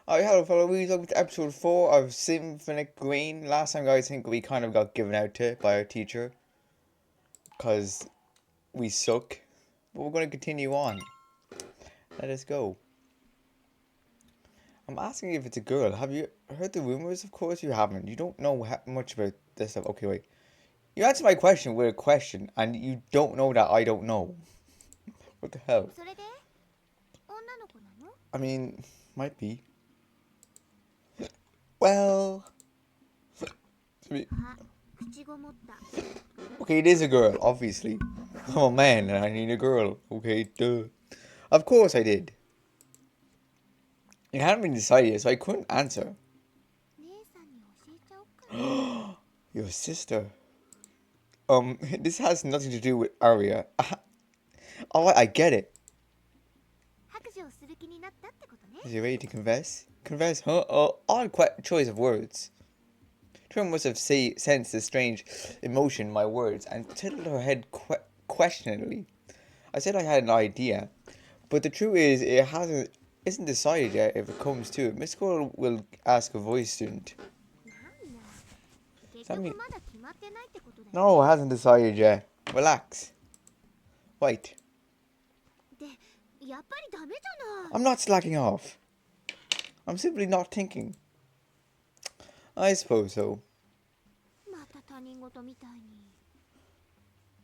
Alright, hello fellow, welcome to episode 4 of Stphonic Green. Last time, guys, I think we kind of got given out to by our teacher. Because we suck. But we're going to continue on. Let us go. I'm asking if it's a girl. Have you heard the rumors? Of course you haven't. You don't know much about this stuff. Okay, wait. You answer my question with a question, and you don't know that I don't know. What the hell? I mean, might be. Well... Okay, it is a girl, obviously. I'm a man and I need a girl. Okay, duh. Of course I did. It hadn't been decided, so I couldn't answer. Your sister. This has nothing to do with Arya. Oh, I get it. Is you ready to confess? Confess, huh? Odd choice of words. Trim must have sensed the strange emotion in my words and tilted her head questioningly. I said I had an idea, but the truth is it isn't decided yet if it comes to it. Miss Cole will ask a voice student. Does that mean... No, it hasn't decided yet. Relax. Wait. I'm not slacking off. I'm simply not thinking. I suppose so.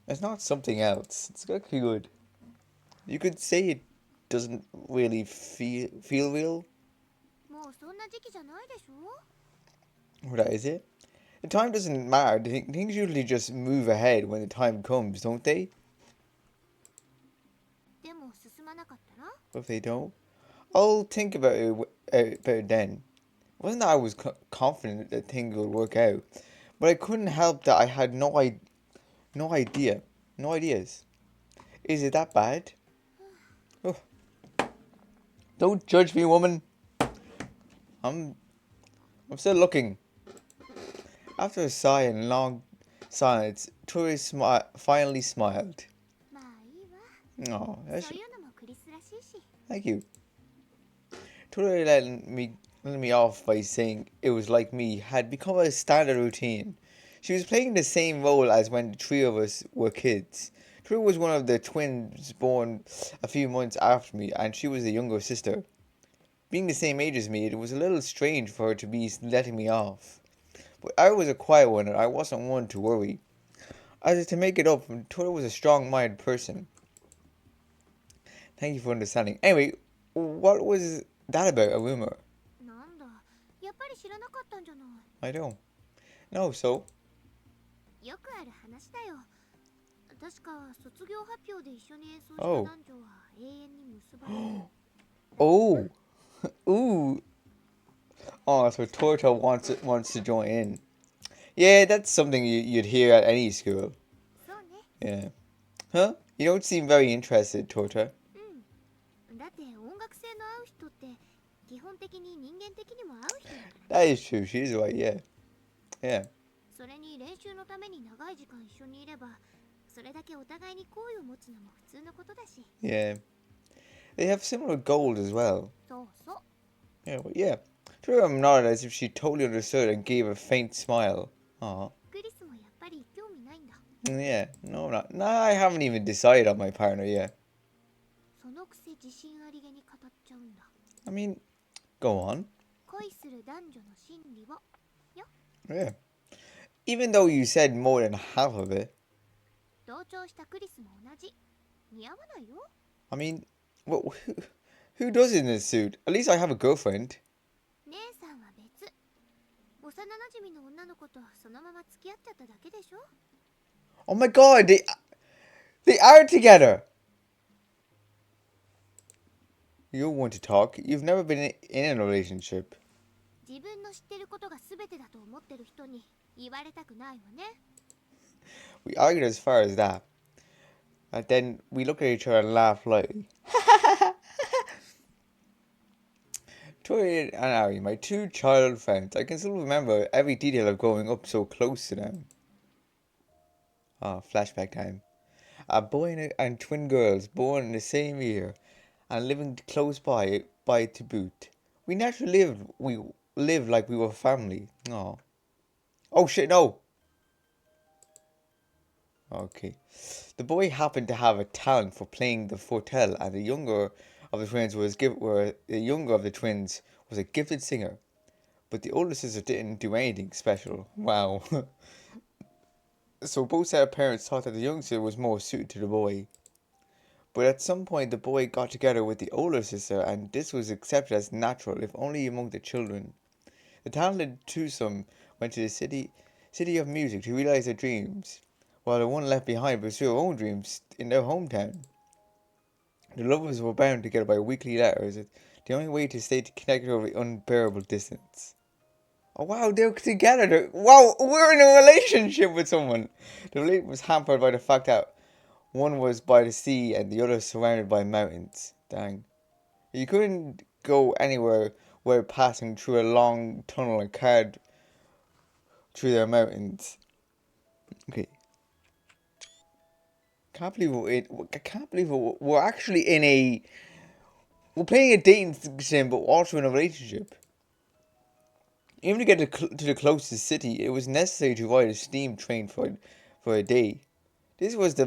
It's not something else. It's actually good. You could say it doesn't really feel real. Or that is it. The time doesn't matter. Things usually just move ahead when the time comes, don't they? But if they don't, I'll think about it then. It wasn't that I was confident that things would work out, but I couldn't help that I had no idea. No ideas. Is it that bad? Oh. Don't judge me, woman. I'm still looking. After a sigh and long silence, Tori finally smiled. Oh, thank you. Tori let me off by saying it was like me had become a standard routine. She was playing the same role as when the three of us were kids. Tori was one of the twins born a few months after me, and she was the younger sister. Being the same age as me, it was a little strange for her to be letting me off. But I was a quiet one and I wasn't one to worry. As to make it up, Tori was a strong-minded person. Thank you for understanding. Anyway, what was that about, a rumor? I don't. No, so? Oh. Oh. Ooh. Oh, so Torto wants to join in. Yeah, that's something you'd hear at any school. Yeah. Huh? You don't seem very interested, Torta. That is true, she's right, yeah. Yeah. Yeah. They have similar goals as well. Yeah, well, yeah. Tori nodded as if she totally understood and gave a faint smile. Aw. Yeah, no, I'm not. Nah, I haven't even decided on my partner yet. I mean, go on. Yeah. Even though you said more than half of it. I mean, who does it in this suit? At least I have a girlfriend. Oh my god, they are together! You want to talk? You've never been in a relationship. We argued as far as that. And then we looked at each other and laughed lightly. Tori and Ari, my two childhood friends. I can still remember every detail of growing up so close to them. Ah, flashback time. A boy and twin girls born in the same year and living close by to boot. We naturally lived like we were family. Oh. Oh shit, no! Okay. The boy happened to have a talent for playing the foretell, and the younger of the twins was a gifted singer. But the older sister didn't do anything special. Wow. So both set of parents thought that the younger sister was more suited to the boy. But at some point the boy got together with the older sister, and this was accepted as natural, if only among the children. The talented twosome went to the city of music to realize their dreams, while the one left behind pursued their own dreams in their hometown. The lovers were bound together by weekly letters, the only way to stay connected over the unbearable distance. Oh wow, they're together. Wow, we're in a relationship with someone. The relationship was hampered by the fact that one was by the sea and the other surrounded by mountains. Dang. You couldn't go anywhere without passing through a long tunnel and carved through their mountains. Okay. I can't believe we're actually we're playing a dating sim, but also in a relationship. Even to get to the closest city, it was necessary to ride a steam train for a day. This was the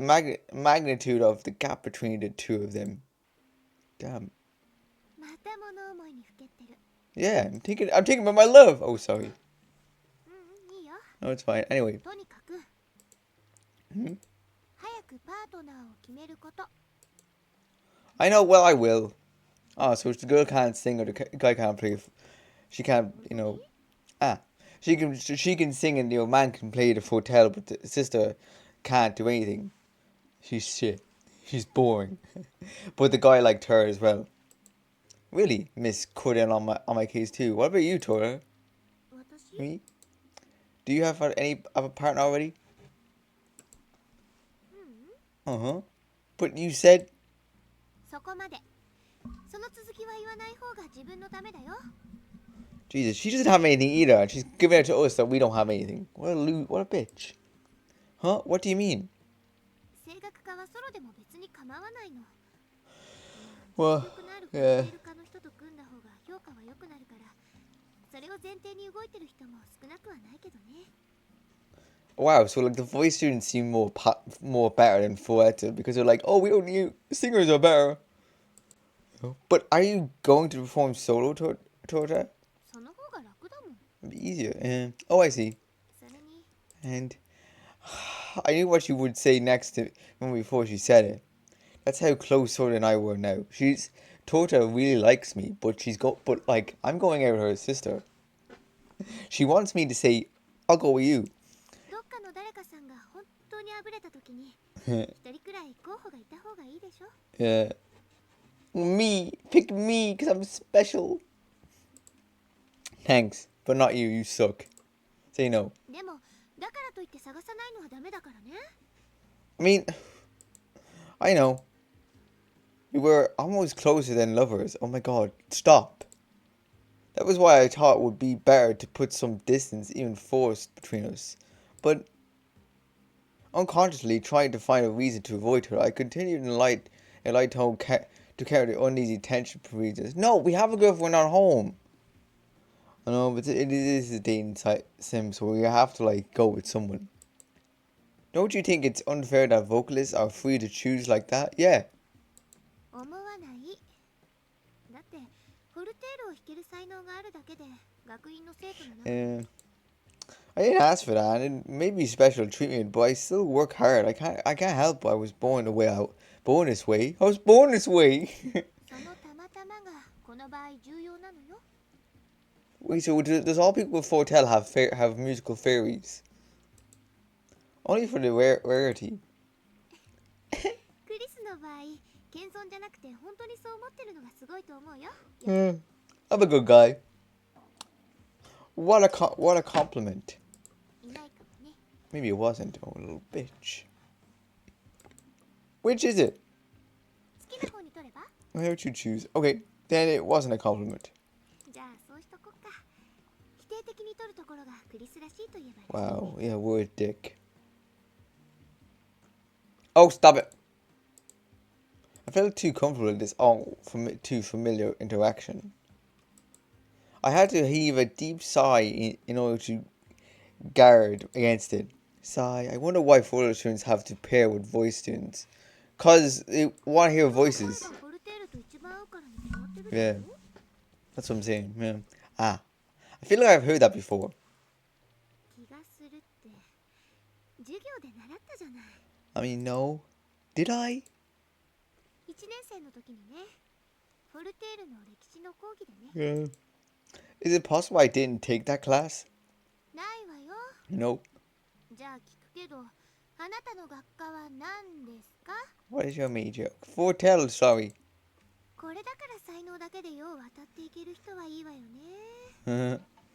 magnitude of the gap between the two of them. Damn. Yeah, I'm thinking about my love. Oh, sorry. No, it's fine. Anyway. Hmm? I know. Well, I will. Oh, so if the girl can't sing or the guy can't play, she can't, Ah, she can sing and your man can play the foretell, but the sister can't do anything. She's shit. She's boring. But the guy liked her as well. Really, Miss cut in on my case too. What about you, Tora? Me? Do you have a partner already? Uh-huh. But you said... Jesus, she doesn't have anything either. She's giving it to us that we don't have anything. What a bitch. Huh? What do you mean? Well, yeah. Wow, so like the voice students seem more better than Fueta because they're like, oh, we don't need singers are better. But are you going to perform solo, Torta? It'd be easier. Oh, I see. And I knew what you would say next to when before she said it. That's how close Torta and I were now. Torta really likes me, but like I'm going out with her sister. She wants me to say, I'll go with you. Yeah. Me, pick me, because I'm special. Thanks, but not you, you suck. Say no. I mean, I know. We were almost closer than lovers. Oh my god, stop. That was why I thought it would be better to put some distance, even forced, between us. But unconsciously, trying to find a reason to avoid her, I continued in a light tone to carry the uneasy tension between us. No, we have a girl if we're not home. I know, but it is a dating sim, so we have to like go with someone. Don't you think it's unfair that vocalists are free to choose like that? Yeah. I didn't ask for that, and it may be special treatment, but I still work hard. I can't help. I was born born this way. I was born this way. Wait, so does all people with foretell have musical fairies? Only for the rarity. I'm a good guy. What a compliment. Maybe it wasn't. Oh, little bitch. Which is it? Why would you choose? Okay, then it wasn't a compliment. Wow, yeah, we're a dick. Oh, stop it. I felt too comfortable in this too familiar interaction. I had to heave a deep sigh in order to guard against it. Sigh. I wonder why photo students have to pair with voice students. Cause they want to hear voices. Yeah, that's what I'm saying. Yeah. Ah, I feel like I've heard that before. I mean, no. Did I? Yeah. Is it possible I didn't take that class? Nope. What is your major? Foretell, sorry.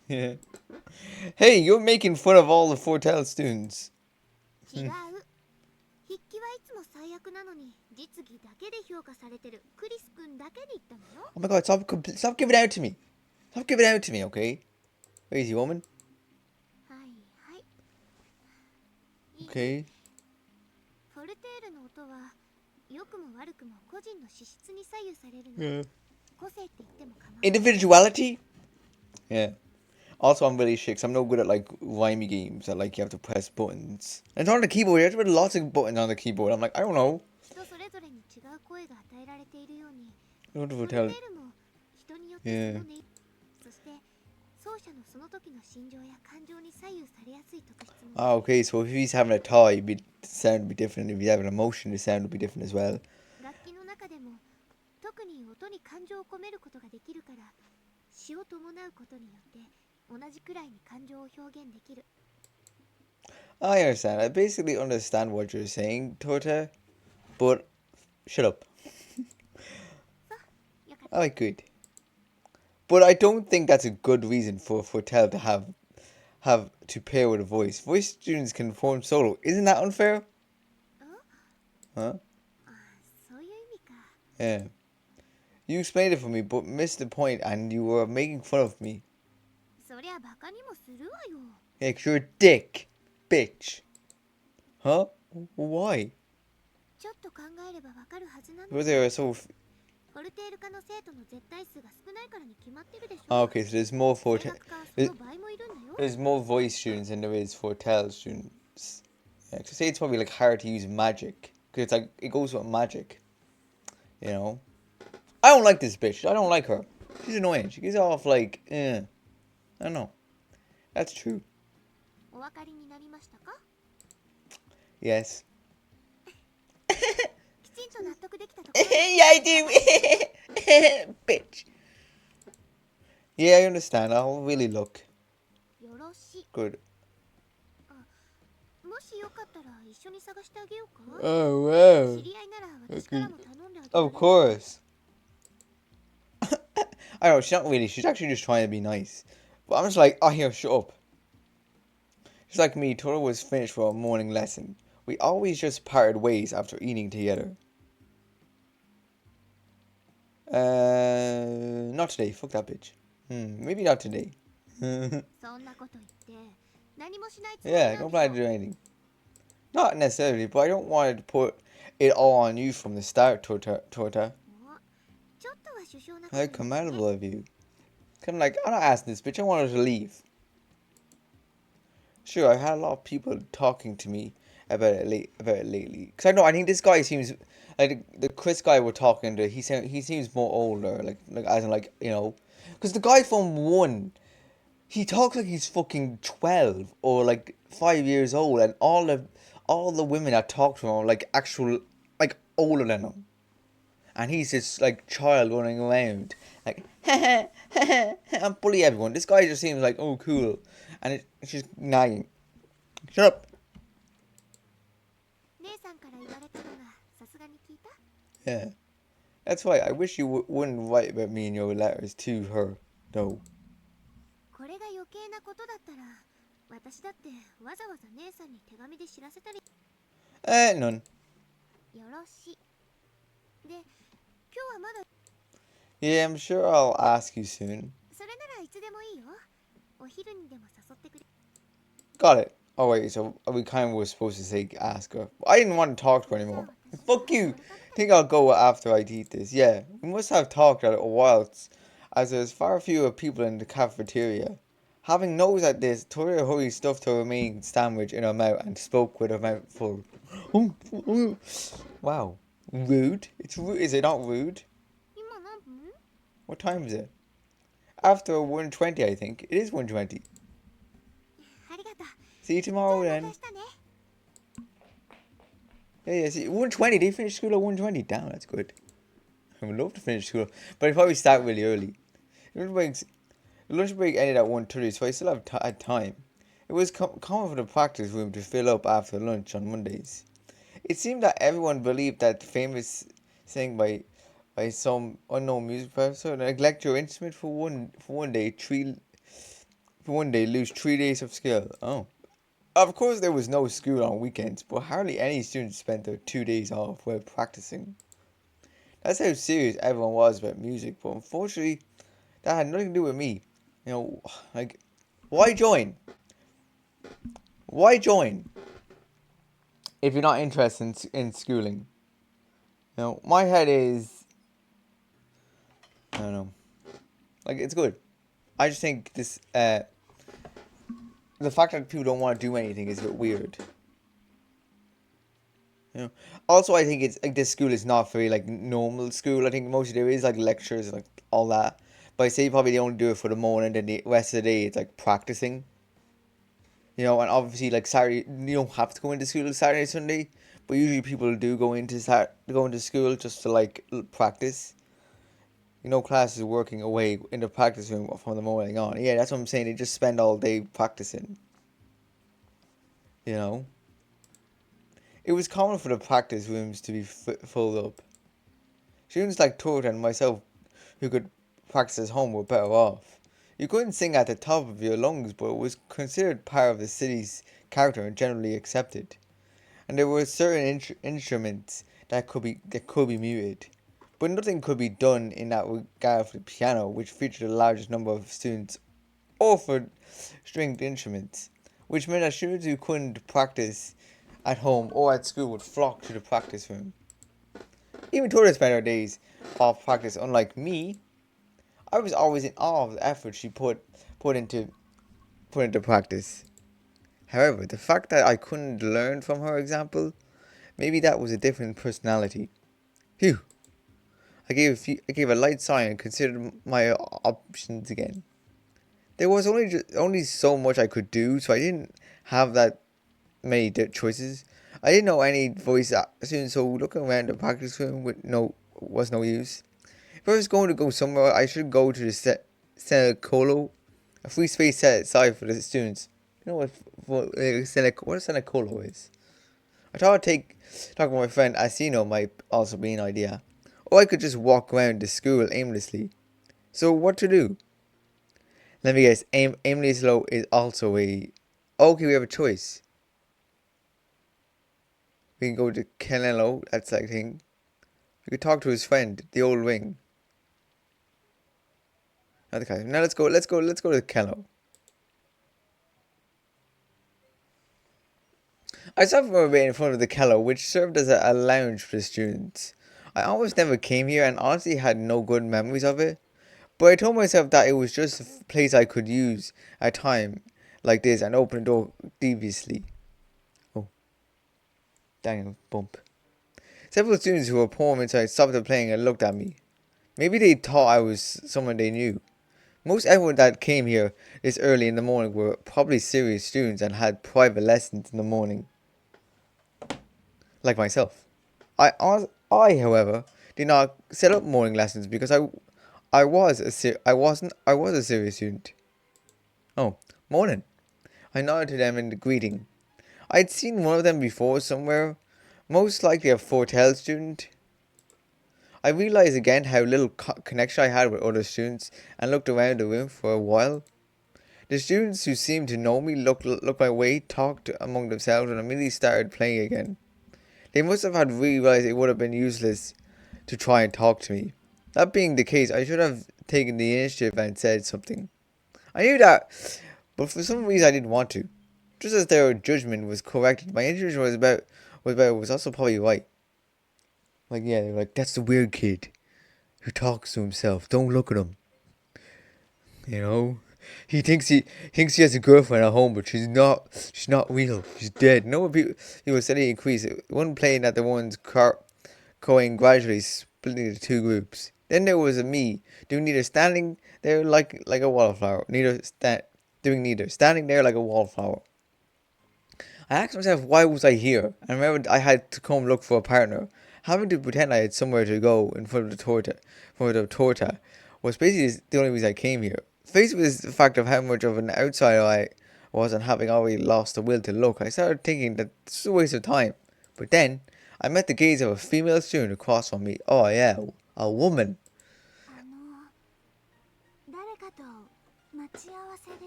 Yeah. Hey, you're making fun of all the foretell students. Oh my god, stop giving out to me. Stop giving out to me, okay? Crazy woman. Okay. Yeah. Individuality? Yeah. Also, I'm really shit 'cause I'm no good at like rhymey games that like you have to press buttons. And it's on the keyboard, you have to put lots of buttons on the keyboard. I'm like, I don't know. I don't know tell. Yeah. Ah, okay, so if he's having a toy, the sound would be different. If he's having an emotion, the sound would be different as well. I understand. I basically understand what you're saying, Torta, but shut up. Alright, good. But I don't think that's a good reason for Foretell to have to pair with a voice. Voice students can perform solo. Isn't that unfair? Huh? Yeah. You explained it for me, but missed the point, and you were making fun of me. Yeah, 'cause you're a dick. Bitch. Huh? Why? Because they were so... okay, so there's more there's more voice students than there is Foretell students. Yeah, so say it's probably like hard to use magic. Because it's like, it goes with magic. You know? I don't like this bitch. I don't like her. She's annoying. She gets off like, I don't know. That's true. Yes. Yeah, I do. Bitch. Yeah, I understand. I'll really look. Good. Oh, wow. Okay. Of course. I know, she's not really. She's actually just trying to be nice. But I'm just like, oh, here, shut up. Just like me, Toro was finished for a morning lesson. We always just parted ways after eating together. Not today. Fuck that bitch. Maybe not today. Yeah, don't plan to do anything. Not necessarily, but I don't want to put it all on you from the start, Torta. How commendable of you. Kind of like, I'm not asking this bitch, I want her to leave. Sure, I've had a lot of people talking to me about it lately. Cause I think this guy seems like the Chris guy we're talking to. He seems more older, like as in like, you know, cause the guy from One, he talks like he's fucking 12 or like 5 years old, and all the women that talk to him are like actual like older than him, and he's this like child running around like and bully everyone. This guy just seems like, oh, cool, and it's just nagging. Shut up. Yeah, that's why I wish you wouldn't write about me in your letters to her, though. None. Yeah, I'm sure I'll ask you soon. Got it. Oh wait, so we kind of were supposed to say ask her. I didn't want to talk to her anymore. Fuck you. I think I'll go after I eat this. Yeah, we must have talked a little while. as there was far fewer people in the cafeteria. Having noticed at this, Toria hurried stuffed her remaining sandwich in her mouth and spoke with her mouth full. Wow. Rude? Is it not rude? What time is it? After 1:20, I think. It is 1:20. See you tomorrow then. Yeah, see, 1:20. They finished school at 1:20. Damn, that's good. I would love to finish school, but I probably start really early. The lunch break ended at 1:30, so I still had time. It was common for the practice room to fill up after lunch on Mondays. It seemed that everyone believed that famous saying by some unknown music professor, neglect your instrument for one day lose 3 days of skill. Oh. Of course there was no school on weekends, but hardly any students spent their 2 days off while practicing. That's how serious everyone was about music, but unfortunately that had nothing to do with me. You know, like, why join? Why join if you're not interested in schooling? You know, my head is, I don't know, like, it's good. I just think the fact that people don't want to do anything is a bit weird. You know. Also, I think it's like this school is not very like normal school. I think most there is like lectures and like all that. But I say probably they only do it for the morning, and the rest of the day it's like practicing. You know, and obviously like Saturday you don't have to go into school Saturday Sunday, but usually people do go into school just to like practice. You know, class is working away in the practice room from the morning on. Yeah, that's what I'm saying. They just spend all day practicing. You know, it was common for the practice rooms to be filled up. Students like Tort and myself, who could practice at home, were better off. You couldn't sing at the top of your lungs, but it was considered part of the city's character and generally accepted. And there were certain instruments that could be muted. But nothing could be done in that regard for the piano, which featured the largest number of students, or for stringed instruments, which meant that students who couldn't practice at home or at school would flock to the practice room. Even Tora spent her days off practice. Unlike me, I was always in awe of the effort she put into practice. However, the fact that I couldn't learn from her example, maybe that was a different personality. Phew! I gave a light sigh and considered my options again. There was only so much I could do, so I didn't have that many choices. I didn't know any voice students, so looking around the practice room was no use. If I was going to go somewhere, I should go to the Senecolo, a free space set aside for the students. You know what a Senecolo is? I thought talking with my friend Asino might also be an idea. Or I could just walk around the school aimlessly. So what to do? Let me guess, aimlessly is also a... Okay, we have a choice. We can go to Canelo, that's like thing. We could talk to his friend, the old wing. Okay, now let's go to Kello. I stopped for a bit in front of the Kello, which served as a lounge for the students. I almost never came here and honestly had no good memories of it. But I told myself that it was just a place I could use at a time like this and open the door deviously. Oh, dang, bump. Several students who were poor inside stopped playing and looked at me. Maybe they thought I was someone they knew. Most everyone that came here this early in the morning were probably serious students and had private lessons in the morning, like myself. However, did not set up morning lessons because I was a serious student. Oh, morning. I nodded to them in the greeting. I'd seen one of them before somewhere, most likely a Fortel student. I realized again how little connection I had with other students and looked around the room for a while. The students who seemed to know me looked my way, talked among themselves, and immediately started playing again. They must have had realized it would have been useless to try and talk to me. That being the case, I should have taken the initiative and said something. I knew that, but for some reason I didn't want to. Just as their judgment was correct, my intuition was also probably right. Like, yeah, they're like, that's the weird kid who talks to himself. Don't look at him. You know, he thinks he has a girlfriend at home, but she's not. She's not real. She's dead. No people steadily increase. One playing at the one's going gradually splitting into two groups. Then there was a me doing neither, standing there like a wallflower. Doing neither, standing there like a wallflower. I asked myself, why was I here? I remembered I had to come look for a partner. Having to pretend I had somewhere to go in front of the torta, was basically the only reason I came here. Faced with the fact of how much of an outsider I was and having already lost the will to look, I started thinking that this was a waste of time. But then, I met the gaze of a female student across from me. Oh yeah, a woman.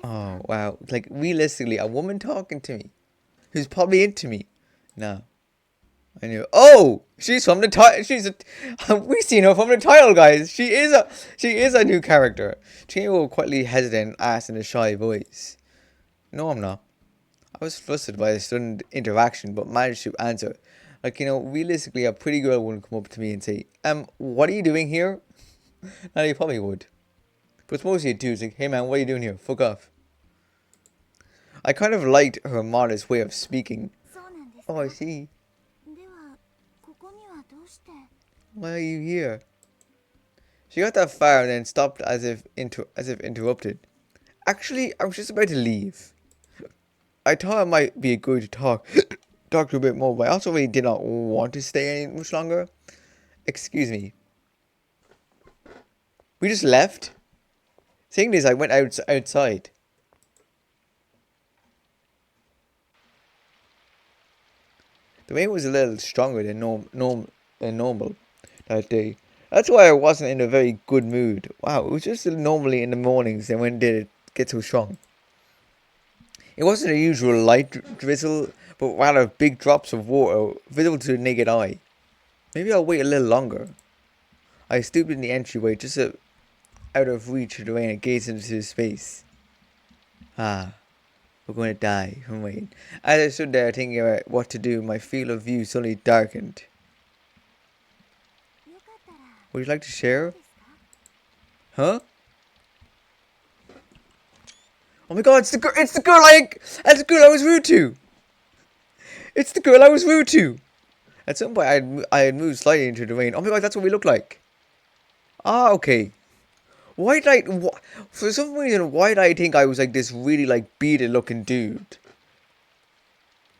Oh wow, like realistically, a woman talking to me, who's probably into me. No. I knew. Oh, she's from the title. We've seen her from the title, guys. She is a new character. She will quietly hesitant, asked in a shy voice. No, I'm not. I was flustered by the sudden interaction, but managed to answer. Like, realistically, a pretty girl wouldn't come up to me and say, what are you doing here? Now, you probably would. But it's mostly dudes like, hey man, what are you doing here? Fuck off. I kind of liked her modest way of speaking. Oh, I see. Why are you here? She got that far and then stopped as if interrupted. Actually, I was just about to leave. I thought it might be good to talk to a bit more, but I also really did not want to stay any much longer. Excuse me. We just left. Saying this, I went outside. The rain was a little stronger than normal that day. That's why I wasn't in a very good mood. Wow, it was just normally in the mornings, and when did it get so strong? It wasn't a usual light drizzle, but rather big drops of water visible to the naked eye. Maybe I'll wait a little longer. I stooped in the entryway, just out of reach of the rain, and gazed into space. Ah, we're going to die from rain. As I stood there thinking about what to do, my field of view suddenly darkened. Would you like to share? Huh? Oh my god, it's the girl that's the girl I was rude to! It's the girl I was rude to! At some point I had moved slightly into the rain. Oh my god, that's what we look like. Ah, okay. Why did for some reason, why did I think I was like this really like bearded looking dude?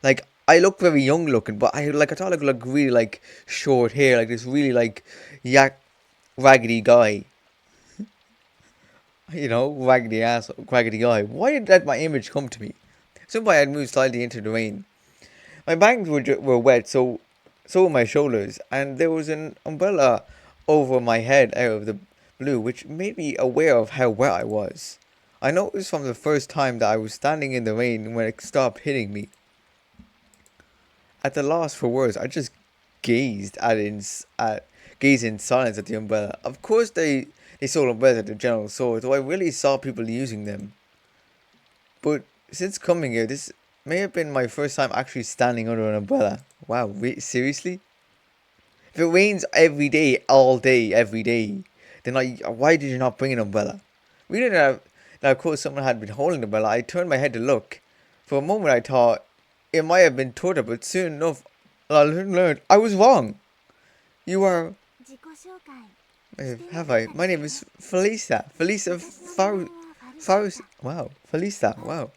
Like, I look very young looking, but I thought I looked like really like short hair, like this really like raggedy guy. Raggedy guy. Why did that my image come to me? Somebody had moved slightly into the rain. My bangs were wet, so were my shoulders, and there was an umbrella over my head out of the blue, which made me aware of how wet I was. I noticed from the first time that I was standing in the rain when it stopped hitting me. At the loss for words, I just gazed in silence at the umbrella. Of course, they sold umbrellas at the general store, though I really saw people using them. But since coming here, this may have been my first time actually standing under an umbrella. Wow, seriously? If it rains every day, all day, every day, then why did you not bring an umbrella? Reading that of course someone had been holding the umbrella, I turned my head to look. For a moment I thought it might have been Torta, but soon enough I learned I was wrong. You are... Have I? My name is Felisa. Wow, Felisa, wow.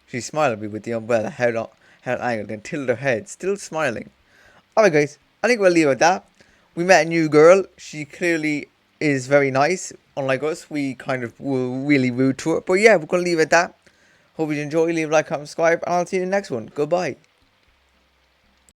She smiled at me with the umbrella held angled and tilted her head, still smiling. Alright guys, I think we'll leave it at that. We met a new girl. She clearly is very nice. Unlike us, we kind of were really rude to her. But yeah, we're going to leave it at that. Hope you enjoy. Leave a like, comment, subscribe, and I'll see you in the next one. Goodbye.